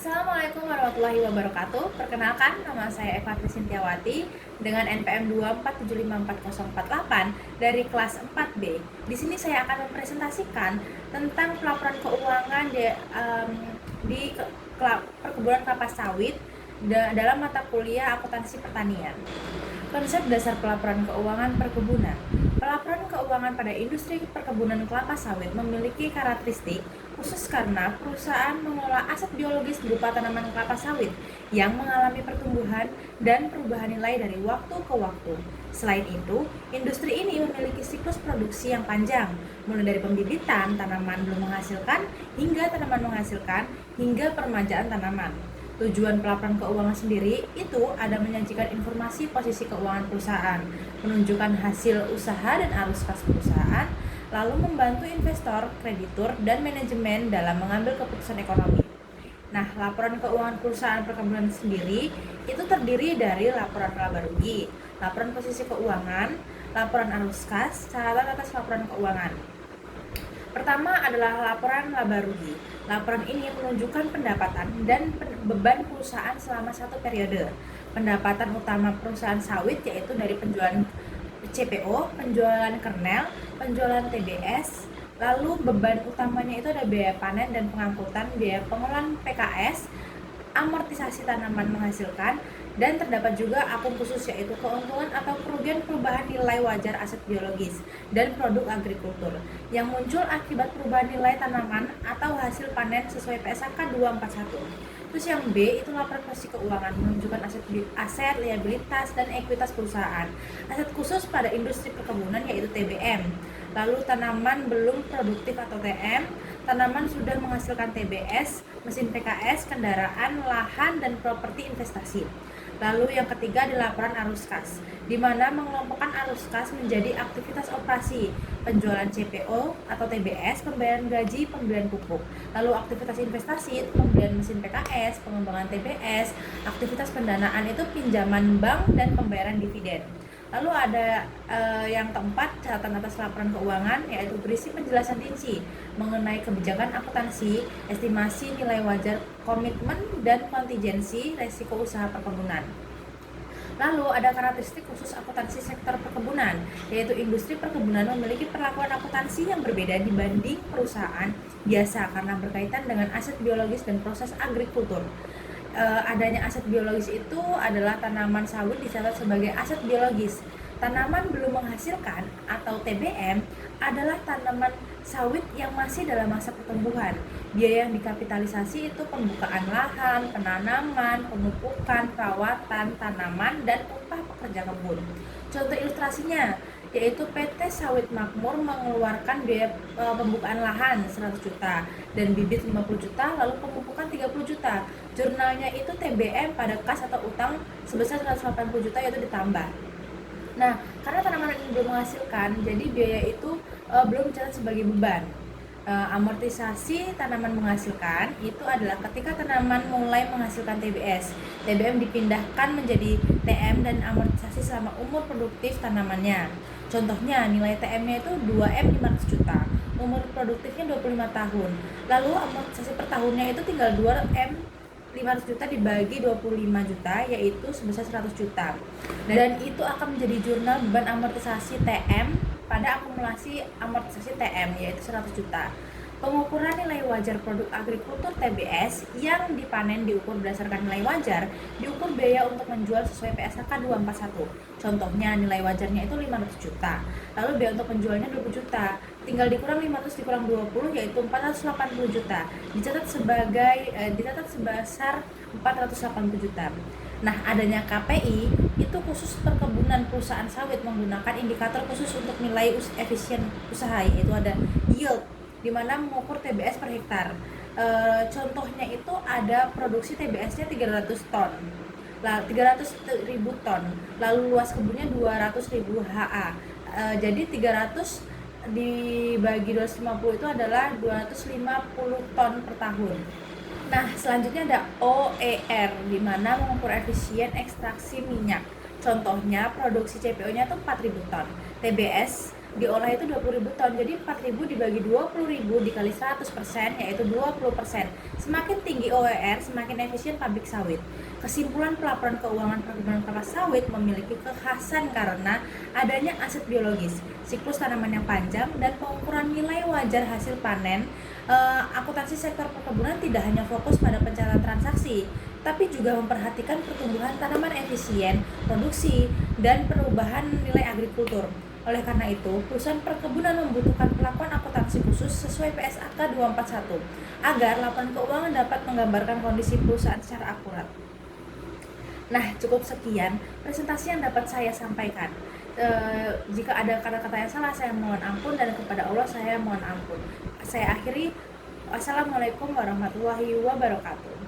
Assalamualaikum warahmatullahi wabarakatuh. Perkenalkan, nama saya Eva Trisintiawati dengan NPM 247544048 dari kelas 4B. Di sini saya akan mempresentasikan tentang pelaporan keuangan di perkebunan kelapa sawit dalam mata kuliah akuntansi pertanian. Konsep dasar pelaporan keuangan perkebunan. Pelaporan keuangan pada industri perkebunan kelapa sawit memiliki karakteristik khusus karena perusahaan mengelola aset biologis berupa tanaman kelapa sawit yang mengalami pertumbuhan dan perubahan nilai dari waktu ke waktu. Selain itu, industri ini memiliki siklus produksi yang panjang, mulai dari pembibitan tanaman belum menghasilkan hingga tanaman menghasilkan hingga peremajaan tanaman. Tujuan pelaporan keuangan sendiri itu ada menyajikan informasi posisi keuangan perusahaan, menunjukkan hasil usaha dan arus kas perusahaan, lalu membantu investor, kreditur, dan manajemen dalam mengambil keputusan ekonomi. Nah, laporan keuangan perusahaan perkebunan sendiri itu terdiri dari laporan laba rugi, laporan posisi keuangan, laporan arus kas, catatan atas laporan keuangan. Pertama adalah laporan laba rugi. Laporan ini menunjukkan pendapatan dan beban perusahaan selama satu periode. Pendapatan utama perusahaan sawit yaitu dari penjualan CPO, penjualan kernel, penjualan TBS, lalu beban utamanya itu ada biaya panen dan pengangkutan, biaya pengolahan PKS, amortisasi tanaman menghasilkan, dan terdapat juga akun khusus yaitu keuntungan atau kerugian perubahan nilai wajar aset biologis dan produk agrikultur yang muncul akibat perubahan nilai tanaman atau hasil panen sesuai PSAK 241. Terus yang B itu laporan posisi keuangan menunjukkan aset, liabilitas, dan ekuitas perusahaan. Aset khusus pada industri perkebunan yaitu TBM. Lalu tanaman belum produktif atau TM, tanaman sudah menghasilkan TBS, mesin PKS, kendaraan, lahan, dan properti investasi. Lalu yang ketiga adalah laporan arus kas, di mana mengelompokkan arus kas menjadi aktivitas operasi, penjualan CPO atau TBS, pembayaran gaji, pembelian pupuk. Lalu aktivitas investasi itu pembelian mesin PKS, pengembangan TBS, aktivitas pendanaan itu pinjaman bank dan pembayaran dividen. Lalu ada yang keempat, catatan atas laporan keuangan, yaitu berisi penjelasan rinci mengenai kebijakan akuntansi, estimasi nilai wajar, komitmen, dan kontingensi resiko usaha perkebunan. Lalu ada karakteristik khusus akuntansi sektor perkebunan, yaitu industri perkebunan memiliki perlakuan akuntansi yang berbeda dibanding perusahaan biasa karena berkaitan dengan aset biologis dan proses agrikultur. Adanya aset biologis itu adalah tanaman sawit dicatat sebagai aset biologis. Tanaman belum menghasilkan atau TBM adalah tanaman sawit yang masih dalam masa pertumbuhan. Biaya yang dikapitalisasi itu pembukaan lahan, penanaman, pemupukan, perawatan tanaman, dan upah pekerja kebun. Contoh ilustrasinya yaitu PT Sawit Makmur mengeluarkan biaya pembukaan lahan 100 juta dan bibit 50 juta, lalu pemupukan 30 juta. Jurnalnya itu TBM pada kas atau utang sebesar 180 juta yaitu ditambah. Nah, karena tanaman ini belum menghasilkan, jadi biaya itu belum dicatat sebagai beban. Amortisasi tanaman menghasilkan itu adalah ketika tanaman mulai menghasilkan TBS. TBM dipindahkan menjadi TM dan amortisasi selama umur produktif tanamannya. Contohnya nilai TM-nya itu 2M 500 juta, umur produktifnya 25 tahun. Lalu amortisasi per tahunnya itu tinggal 2M 500 juta dibagi 25 juta yaitu sebesar 100 juta. Dan itu akan menjadi jurnal beban amortisasi TM pada akumulasi amortisasi TM yaitu 100 juta. Pengukuran nilai wajar produk agrikultur TBS yang dipanen diukur berdasarkan nilai wajar, diukur biaya untuk menjual sesuai PSAK 241. Contohnya nilai wajarnya itu 500 juta. Lalu biaya untuk penjualnya 20 juta. Tinggal dikurang 500 dikurang 20 yaitu 480 juta. Dicatat sebesar 480 juta. Nah, adanya KPI itu khusus perkebunan perusahaan sawit menggunakan indikator khusus untuk nilai efisien usaha, yaitu ada yield, di mana mengukur TBS per hektar. Contohnya itu ada produksi TBS-nya 300 ton. 300.000 ton. Lalu luas kebunnya 200.000 HA. Jadi 300 dibagi 250 itu adalah 250 ton per tahun. Nah, selanjutnya ada OER, di mana mengukur efisien ekstraksi minyak. Contohnya produksi CPO-nya itu 4.000 ton. TBS diolah itu 20.000 ton. Jadi 4.000 dibagi 20.000 dikali 100% yaitu 20%. Semakin tinggi OER, semakin efisien pabrik sawit. Kesimpulan pelaporan keuangan perkebunan kelapa sawit memiliki kekhasan karena adanya aset biologis, siklus tanaman yang panjang, dan pengukuran nilai wajar hasil panen. Akuntansi sektor perkebunan tidak hanya fokus pada pencatatan transaksi, tapi juga memperhatikan pertumbuhan tanaman efisien, produksi, dan perubahan nilai agrikultur. Oleh karena itu, perusahaan perkebunan membutuhkan pelakuan akuntansi khusus sesuai PSAK 241 agar laporan keuangan dapat menggambarkan kondisi perusahaan secara akurat. Nah, cukup sekian presentasi yang dapat saya sampaikan. Jika ada kata-kata yang salah, saya mohon ampun, dan kepada Allah saya mohon ampun. Saya akhiri. Wassalamualaikum warahmatullahi wabarakatuh.